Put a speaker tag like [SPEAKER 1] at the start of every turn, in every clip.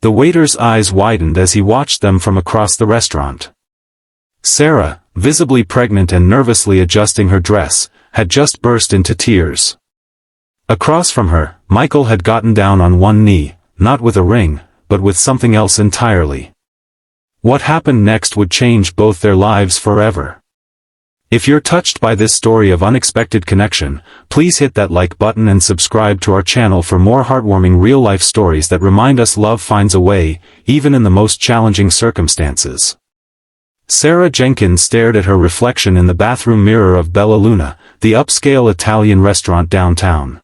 [SPEAKER 1] The waiter's eyes widened as he watched them from across the restaurant. Sarah, visibly pregnant and nervously adjusting her dress, had just burst into tears. Across from her, Michael had gotten down on one knee, not with a ring, but with something else entirely. What happened next would change both their lives forever. If you're touched by this story of unexpected connection, please hit that like button and subscribe to our channel for more heartwarming real-life stories that remind us love finds a way, even in the most challenging circumstances. Sarah Jenkins stared at her reflection in the bathroom mirror of Bella Luna, the upscale Italian restaurant downtown.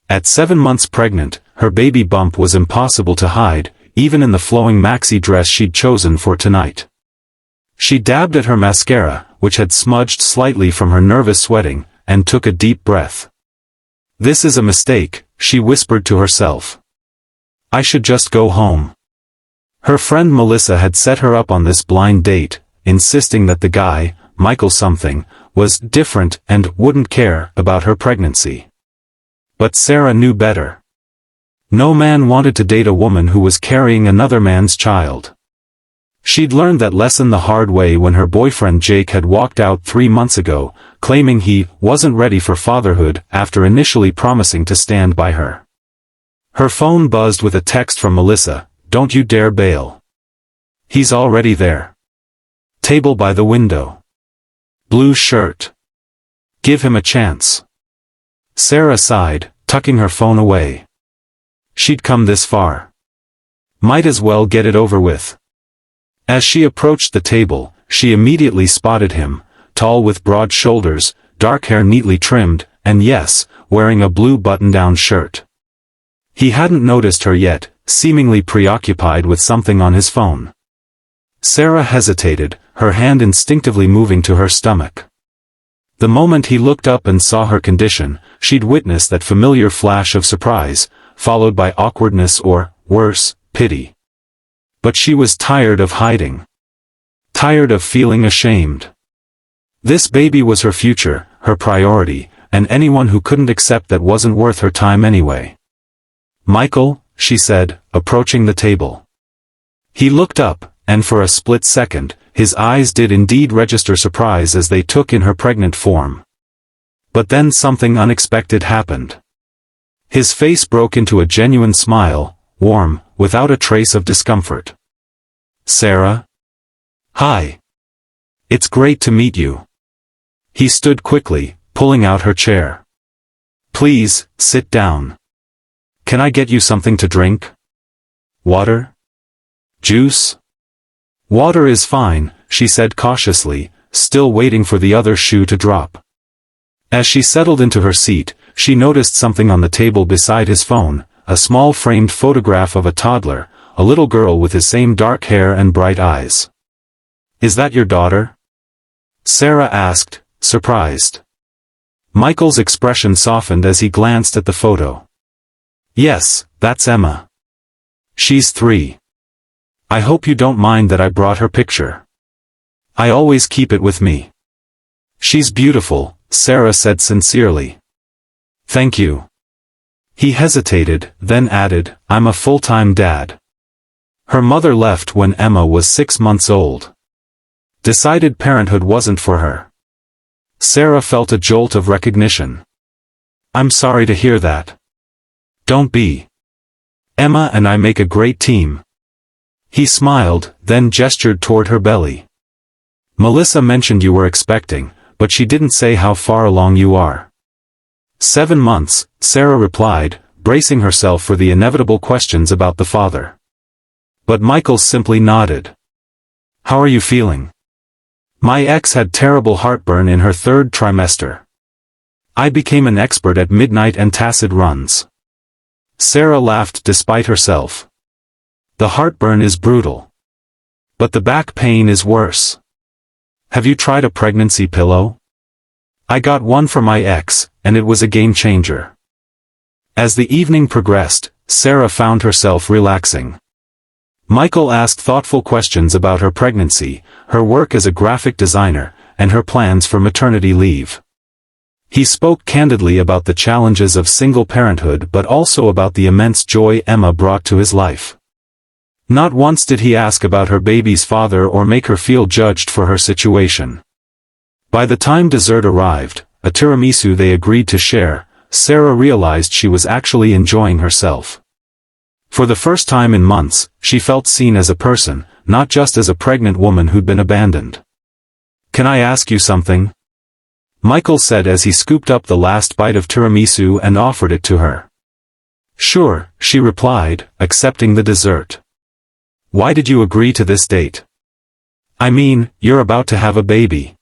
[SPEAKER 1] At 7 months pregnant, her baby bump was impossible to hide, even in the flowing maxi dress she'd chosen for tonight. She dabbed at her mascara, which had smudged slightly from her nervous sweating, and took a deep breath. "This is a mistake," she whispered to herself. "I should just go home." Her friend Melissa had set her up on this blind date, insisting that the guy, Michael something, was different and wouldn't care about her pregnancy. But Sarah knew better. No man wanted to date a woman who was carrying another man's child. She'd learned that lesson the hard way when her boyfriend Jake had walked out 3 months ago, claiming he wasn't ready for fatherhood after initially promising to stand by her. Her phone buzzed with a text from Melissa, "Don't you dare bail. He's already there. Table by the window. Blue shirt. Give him a chance." Sarah sighed, tucking her phone away. She'd come this far. Might as well get it over with. As she approached the table, she immediately spotted him, tall with broad shoulders, dark hair neatly trimmed, and yes, wearing a blue button-down shirt. He hadn't noticed her yet, seemingly preoccupied with something on his phone. Sarah hesitated, her hand instinctively moving to her stomach. The moment he looked up and saw her condition, she'd witnessed that familiar flash of surprise, followed by awkwardness or, worse, pity. But she was tired of hiding. Tired of feeling ashamed. This baby was her future, her priority, and anyone who couldn't accept that wasn't worth her time anyway. "Michael," she said, approaching the table. He looked up, and for a split second, his eyes did indeed register surprise as they took in her pregnant form. But then something unexpected happened. His face broke into a genuine smile, warm, without a trace of discomfort. "Sarah? Hi. It's great to meet you." He stood quickly, pulling out her chair. "Please, sit down. Can I get you something to drink? Water? Juice?" "Water is fine," she said cautiously, still waiting for the other shoe to drop. As she settled into her seat, she noticed something on the table beside his phone, a small framed photograph of a toddler, a little girl with his same dark hair and bright eyes. "Is that your daughter?" Sarah asked, surprised. Michael's expression softened as he glanced at the photo. "Yes, that's Emma. She's 3. I hope you don't mind that I brought her picture. I always keep it with me." "She's beautiful," Sarah said sincerely. "Thank you." He hesitated, then added, "I'm a full-time dad." Her mother left when Emma was 6 months old. Decided parenthood wasn't for her. Sarah felt a jolt of recognition. "I'm sorry to hear that." "Don't be. Emma and I make a great team." He smiled, then gestured toward her belly. "Melissa mentioned you were expecting, but she didn't say how far along you are." 7 months, Sarah replied, bracing herself for the inevitable questions about the father. But Michael simply nodded. "How are you feeling?" "My ex had terrible heartburn in her 3rd trimester. I became an expert at midnight antacid runs." Sarah laughed despite herself. "The heartburn is brutal. But the back pain is worse. Have you tried a pregnancy pillow? I got one for my ex, and it was a game changer." As the evening progressed, Sarah found herself relaxing. Michael asked thoughtful questions about her pregnancy, her work as a graphic designer, and her plans for maternity leave. He spoke candidly about the challenges of single parenthood but also about the immense joy Emma brought to his life. Not once did he ask about her baby's father or make her feel judged for her situation. By the time dessert arrived, a tiramisu they agreed to share, Sarah realized she was actually enjoying herself. For the first time in months, she felt seen as a person, not just as a pregnant woman who'd been abandoned. "Can I ask you something?" Michael said as he scooped up the last bite of tiramisu and offered it to her. "Sure," she replied, accepting the dessert. "Why did you agree to this date?" "I mean, you're about to have a baby.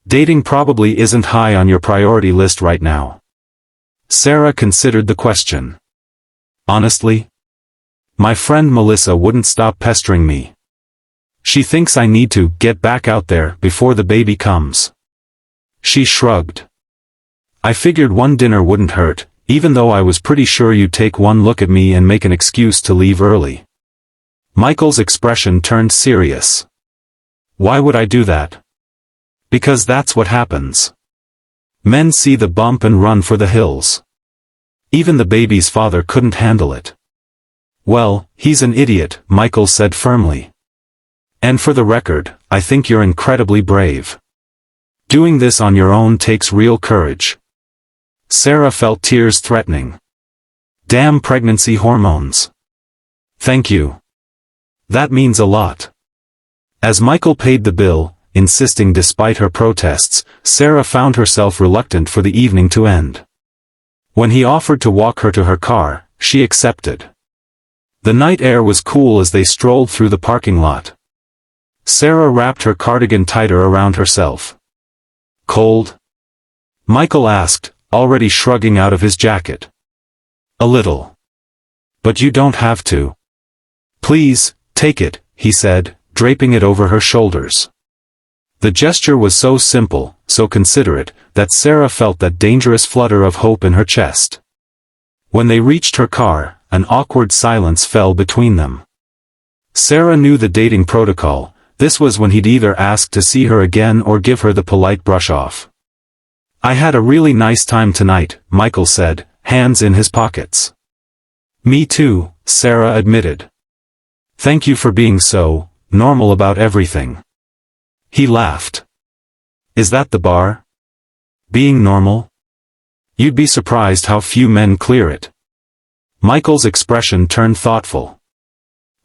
[SPEAKER 1] Dating probably isn't high on your priority list right now." Sarah considered the question. "Honestly? My friend Melissa wouldn't stop pestering me. She thinks I need to get back out there before the baby comes." She shrugged. "I figured one dinner wouldn't hurt, even though I was pretty sure you'd take one look at me and make an excuse to leave early." Michael's expression turned serious. "Why would I do that?" "Because that's what happens. Men see the bump and run for the hills. Even the baby's father couldn't handle it." "Well, he's an idiot," Michael said firmly. "And for the record, I think you're incredibly brave. Doing this on your own takes real courage." Sarah felt tears threatening. Damn pregnancy hormones. "Thank you. That means a lot." As Michael paid the bill, insisting despite her protests, Sarah found herself reluctant for the evening to end. When he offered to walk her to her car, she accepted. The night air was cool as they strolled through the parking lot. Sarah wrapped her cardigan tighter around herself. "Cold?" Michael asked, already shrugging out of his jacket. "A little. But you don't have to." "Please, take it," he said, draping it over her shoulders. The gesture was so simple, so considerate, that Sarah felt that dangerous flutter of hope in her chest. When they reached her car, an awkward silence fell between them. Sarah knew the dating protocol. This was when he'd either ask to see her again or give her the polite brush-off. "I had a really nice time tonight," Michael said, hands in his pockets. "Me too," Sarah admitted. "Thank you for being so normal about everything." He laughed. "Is that the bar? Being normal? You'd be surprised how few men clear it." Michael's expression turned thoughtful.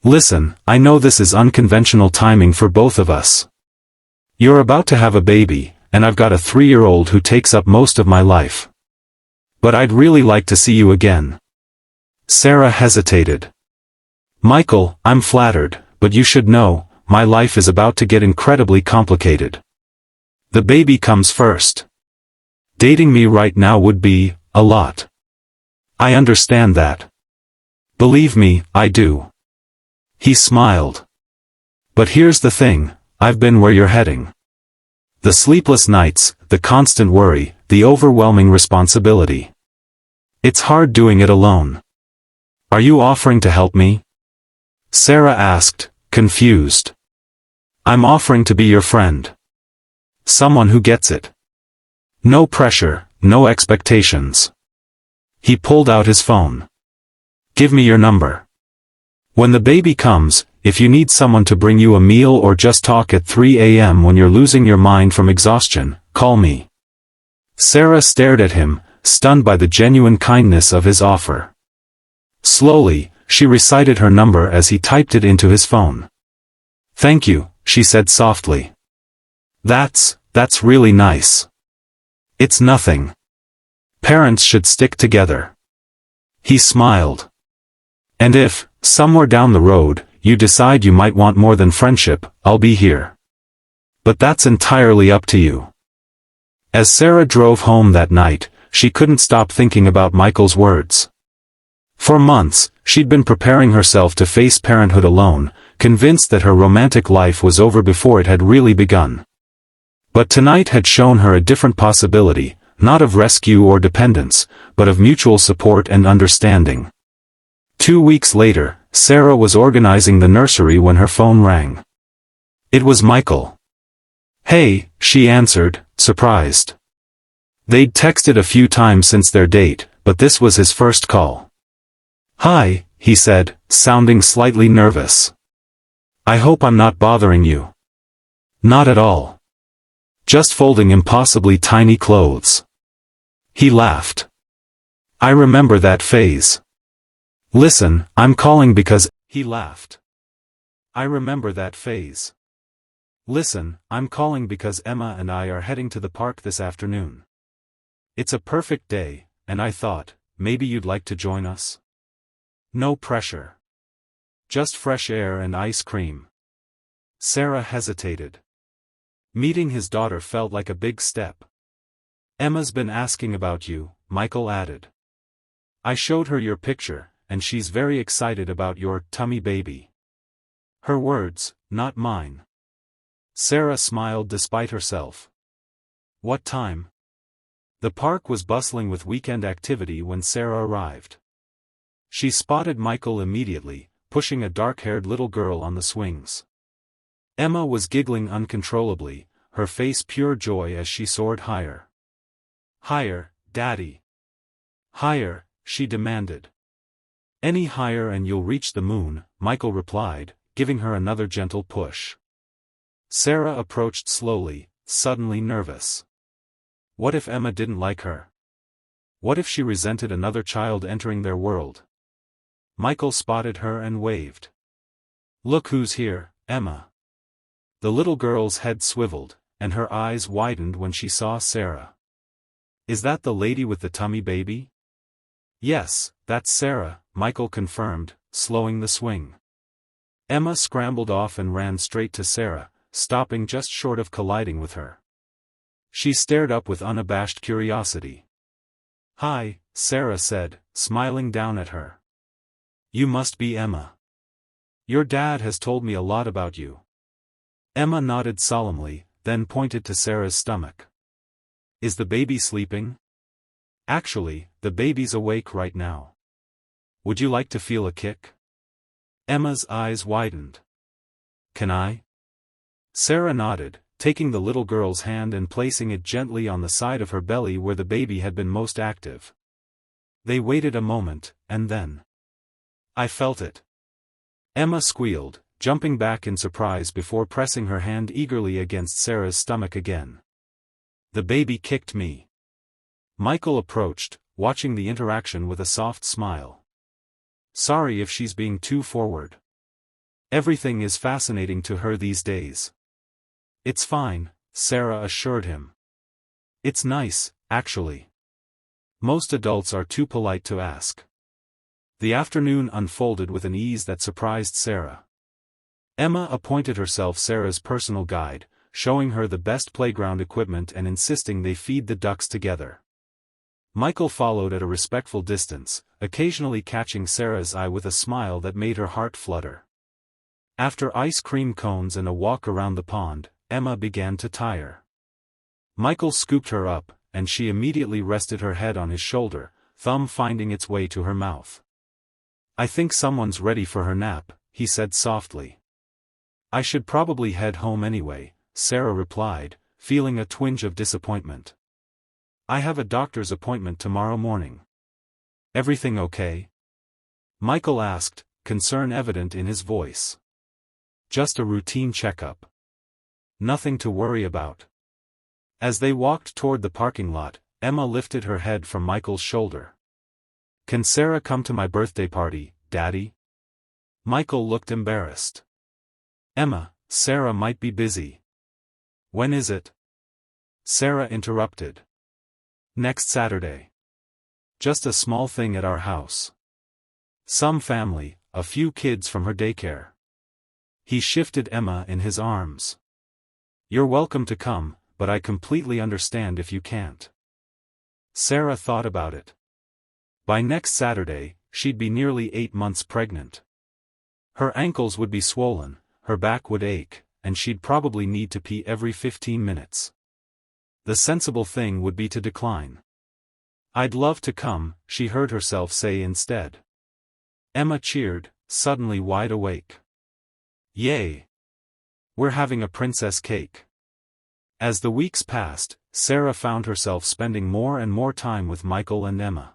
[SPEAKER 1] "Listen, I know this is unconventional timing for both of us. You're about to have a baby, and I've got a 3-year-old who takes up most of my life. But I'd really like to see you again." Sarah hesitated. "Michael, I'm flattered, but you should know, my life is about to get incredibly complicated. The baby comes first. Dating me right now would be a lot. I understand that. Believe me, I do." He smiled. "But here's the thing, I've been where you're heading. The sleepless nights, the constant worry, the overwhelming responsibility. It's hard doing it alone. Are you offering to help me?" Sarah asked, confused. "I'm offering to be your friend. Someone who gets it. No pressure, no expectations." He pulled out his phone. "Give me your number. When the baby comes, if you need someone to bring you a meal or just talk at 3 a.m. when you're losing your mind from exhaustion, call me." Sarah stared at him, stunned by the genuine kindness of his offer. Slowly, she recited her number as he typed it into his phone. "Thank you," she said softly. That's really nice." "It's nothing. Parents should stick together." He smiled. "And if, somewhere down the road, you decide you might want more than friendship, I'll be here. But that's entirely up to you." As Sarah drove home that night, she couldn't stop thinking about Michael's words. For months, she'd been preparing herself to face parenthood alone, convinced that her romantic life was over before it had really begun. But tonight had shown her a different possibility, not of rescue or dependence, but of mutual support and understanding. 2 weeks later, Sarah was organizing the nursery when her phone rang. It was Michael. "Hey," she answered, surprised. They'd texted a few times since their date, but this was his first call. "Hi," he said, sounding slightly nervous. I hope I'm not bothering you. Not at all. Just folding impossibly tiny clothes. He laughed. I remember that phase. Listen, I'm calling because... He laughed. I remember that phase. Listen, I'm calling because Emma and I are heading to the park this afternoon. It's a perfect day, and I thought, maybe you'd like to join us? No pressure. Just fresh air and ice cream. Sarah hesitated. Meeting his daughter felt like a big step. Emma's been asking about you, Michael added. I showed her your picture, and she's very excited about your tummy baby. Her words, not mine. Sarah smiled despite herself. What time? The park was bustling with weekend activity when Sarah arrived. She spotted Michael immediately, pushing a dark-haired little girl on the swings. Emma was giggling uncontrollably, her face pure joy as she soared higher. Higher, Daddy. Higher, she demanded. Any higher and you'll reach the moon, Michael replied, giving her another gentle push. Sarah approached slowly, suddenly nervous. What if Emma didn't like her? What if she resented another child entering their world? Michael spotted her and waved. Look who's here, Emma. The little girl's head swiveled, and her eyes widened when she saw Sarah. Is that the lady with the tummy baby? Yes, that's Sarah, Michael confirmed, slowing the swing. Emma scrambled off and ran straight to Sarah, stopping just short of colliding with her. She stared up with unabashed curiosity. Hi, Sarah said, smiling down at her. You must be Emma. Your dad has told me a lot about you. Emma nodded solemnly, then pointed to Sarah's stomach. Is the baby sleeping? Actually, the baby's awake right now. Would you like to feel a kick? Emma's eyes widened. Can I? Sarah nodded, taking the little girl's hand and placing it gently on the side of her belly where the baby had been most active. They waited a moment, and then... I felt it. Emma squealed, jumping back in surprise before pressing her hand eagerly against Sarah's stomach again. The baby kicked me. Michael approached, watching the interaction with a soft smile. Sorry if she's being too forward. Everything is fascinating to her these days. It's fine, Sarah assured him. It's nice, actually. Most adults are too polite to ask. The afternoon unfolded with an ease that surprised Sarah. Emma appointed herself Sarah's personal guide, showing her the best playground equipment and insisting they feed the ducks together. Michael followed at a respectful distance, occasionally catching Sarah's eye with a smile that made her heart flutter. After ice cream cones and a walk around the pond, Emma began to tire. Michael scooped her up, and she immediately rested her head on his shoulder, thumb finding its way to her mouth. I think someone's ready for her nap, he said softly. I should probably head home anyway, Sarah replied, feeling a twinge of disappointment. I have a doctor's appointment tomorrow morning. Everything okay? Michael asked, concern evident in his voice. Just a routine checkup. Nothing to worry about. As they walked toward the parking lot, Emma lifted her head from Michael's shoulder. Can Sarah come to my birthday party, Daddy? Michael looked embarrassed. Emma, Sarah might be busy. When is it? Sarah interrupted. Next Saturday. Just a small thing at our house. Some family, a few kids from her daycare. He shifted Emma in his arms. You're welcome to come, but I completely understand if you can't. Sarah thought about it. By next Saturday, she'd be nearly 8 months pregnant. Her ankles would be swollen, her back would ache, and she'd probably need to pee every 15 minutes. The sensible thing would be to decline. I'd love to come, she heard herself say instead. Emma cheered, suddenly wide awake. Yay! We're having a princess cake. As the weeks passed, Sarah found herself spending more and more time with Michael and Emma.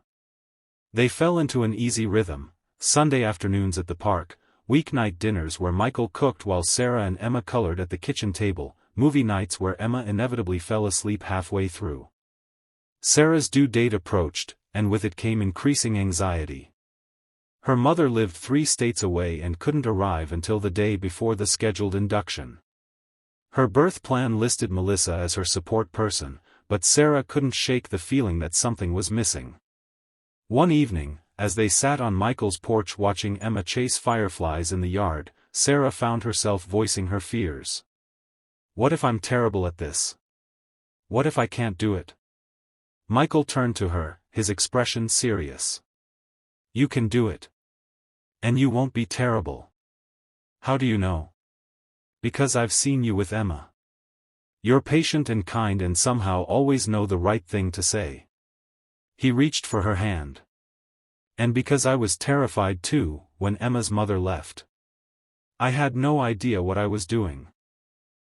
[SPEAKER 1] They fell into an easy rhythm, Sunday afternoons at the park, weeknight dinners where Michael cooked while Sarah and Emma colored at the kitchen table, movie nights where Emma inevitably fell asleep halfway through. Sarah's due date approached, and with it came increasing anxiety. Her mother lived 3 states away and couldn't arrive until the day before the scheduled induction. Her birth plan listed Melissa as her support person, but Sarah couldn't shake the feeling that something was missing. One evening, as they sat on Michael's porch watching Emma chase fireflies in the yard, Sarah found herself voicing her fears. What if I'm terrible at this? What if I can't do it? Michael turned to her, his expression serious. You can do it. And you won't be terrible. How do you know? Because I've seen you with Emma. You're patient and kind and somehow always know the right thing to say. He reached for her hand. And because I was terrified too, when Emma's mother left. I had no idea what I was doing.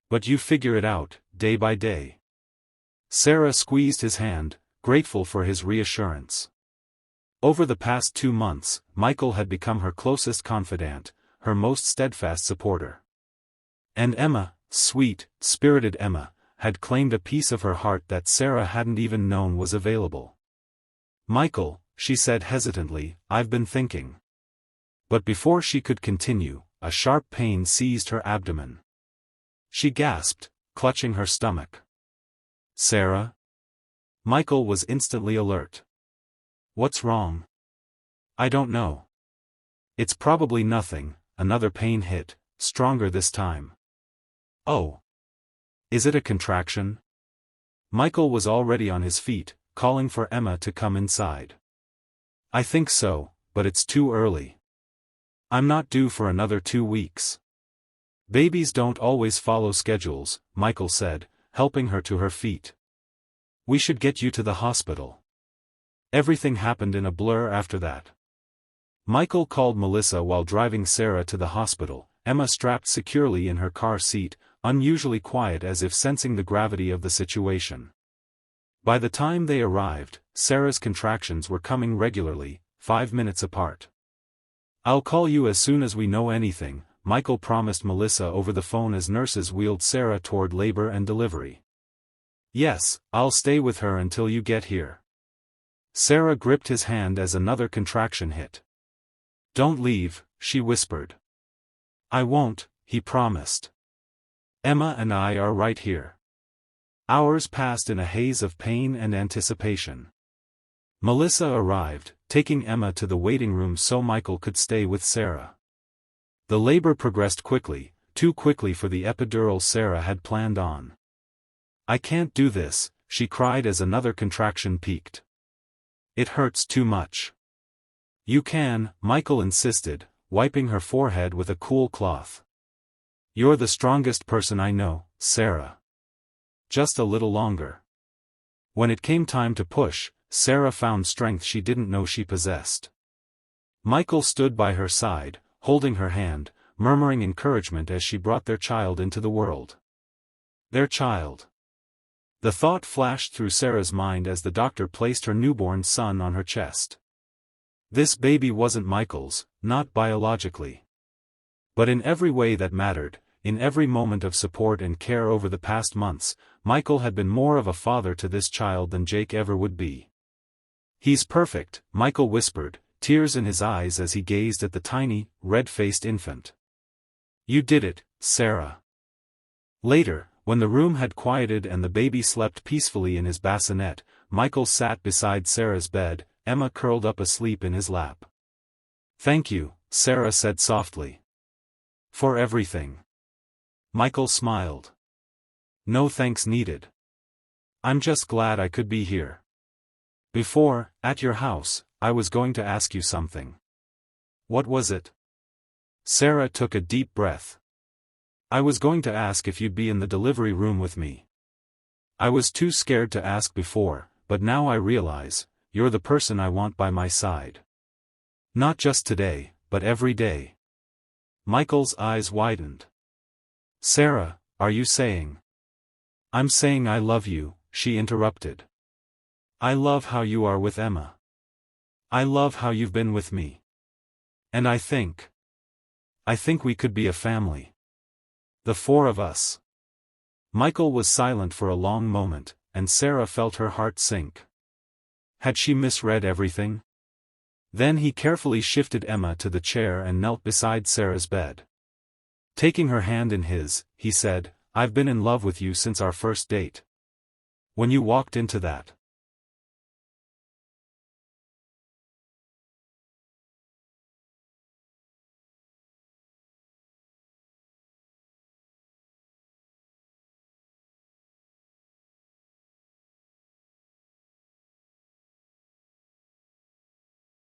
[SPEAKER 1] But you figure it out, day by day. Sarah squeezed his hand, grateful for his reassurance. Over the past 2 months, Michael had become her closest confidant, her most steadfast supporter. And Emma, sweet, spirited Emma, had claimed a piece of her heart that Sarah hadn't even known was available. Michael, she said hesitantly, I've been thinking. But before she could continue, a sharp pain seized her abdomen. She gasped, clutching her stomach. Sarah? Michael was instantly alert. What's wrong? I don't know. It's probably nothing. Another pain hit, stronger this time. Oh. Is it a contraction? Michael was already on his feet, calling for Emma to come inside. I think so, but it's too early. I'm not due for another 2 weeks. Babies don't always follow schedules, Michael said, helping her to her feet. We should get you to the hospital. Everything happened in a blur after that. Michael called Melissa while driving Sarah to the hospital, Emma strapped securely in her car seat, unusually quiet as if sensing the gravity of the situation. By the time they arrived, Sarah's contractions were coming regularly, 5 minutes apart. I'll call you as soon as we know anything, Michael promised Melissa over the phone as nurses wheeled Sarah toward labor and delivery. Yes, I'll stay with her until you get here. Sarah gripped his hand as another contraction hit. Don't leave, she whispered. I won't, he promised. Emma and I are right here. Hours passed in a haze of pain and anticipation. Melissa arrived, taking Emma to the waiting room so Michael could stay with Sarah. The labor progressed quickly, too quickly for the epidural Sarah had planned on. I can't do this, she cried as another contraction peaked. It hurts too much. You can, Michael insisted, wiping her forehead with a cool cloth. You're the strongest person I know, Sarah. Just a little longer. When it came time to push, Sarah found strength she didn't know she possessed. Michael stood by her side, holding her hand, murmuring encouragement as she brought their child into the world. Their child. The thought flashed through Sarah's mind as the doctor placed her newborn son on her chest. This baby wasn't Michael's, not biologically. But in every way that mattered, in every moment of support and care over the past months, Michael had been more of a father to this child than Jake ever would be. He's perfect, Michael whispered, tears in his eyes as he gazed at the tiny, red-faced infant. You did it, Sarah. Later, when the room had quieted and the baby slept peacefully in his bassinet, Michael sat beside Sarah's bed, Emma curled up asleep in his lap. Thank you, Sarah said softly. For everything. Michael smiled. No thanks needed. I'm just glad I could be here. Before, at your house, I was going to ask you something. What was it? Sarah took a deep breath. I was going to ask if you'd be in the delivery room with me. I was too scared to ask before, but now I realize, you're the person I want by my side. Not just today, but every day. Michael's eyes widened. Sarah, are you saying? I'm saying I love you, she interrupted. I love how you are with Emma. I love how you've been with me. And I think we could be a family. The four of us. Michael was silent for a long moment, and Sarah felt her heart sink. Had she misread everything? Then he carefully shifted Emma to the chair and knelt beside Sarah's bed. Taking her hand in his, he said, "I've been in love with you since our first date. When you walked into that